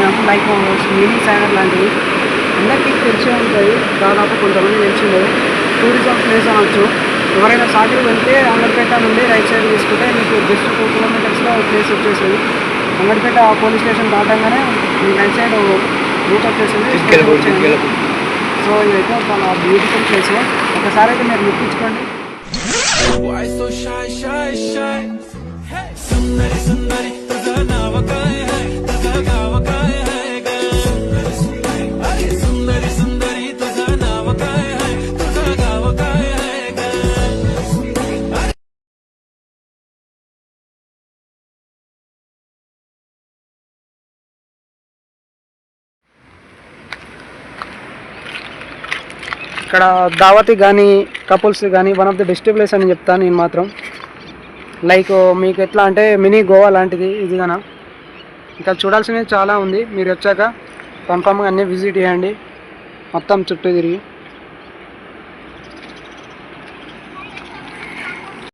వచ్చాము. Like mini Sagar లాంటివి అందరికీ తెలిసే ఉంటుంది, దాదాపు కొంతమంది తెలిసిందే. టూరిజం ప్లేస్ అనొచ్చు. ఎవరైనా సాగర్ వెళ్తే అంగడిపేట నుండి రైట్ సైడ్ తీసుకుంటే మీకు జస్ట్ 2 కిలోమీటర్స్లో ప్లేస్ వచ్చేసింది. అంగడిపేట పోలీస్ స్టేషన్ దాటంగానే మీ రైట్ సైడ్ రూట్ వచ్చేసింది. సో ఇదైతే చాలా బ్యూటిఫుల్ ప్లేస్. ఒకసారి అయితే మీరు ముట్టించుకోండి. ఇక్కడ దావతి కానీ కపుల్స్ కానీ one of the best place అని చెప్తాను నేను మాత్రం. లైక్ మీకు ఎట్లా అంటే మినీ గోవా లాంటిది ఇది కన. ఇంకా చూడాల్సినవి చాలా ఉంది. మీరు వచ్చాక కన్ఫామ్గా అన్నీ విజిట్ చేయండి మొత్తం చుట్టూ తిరిగి.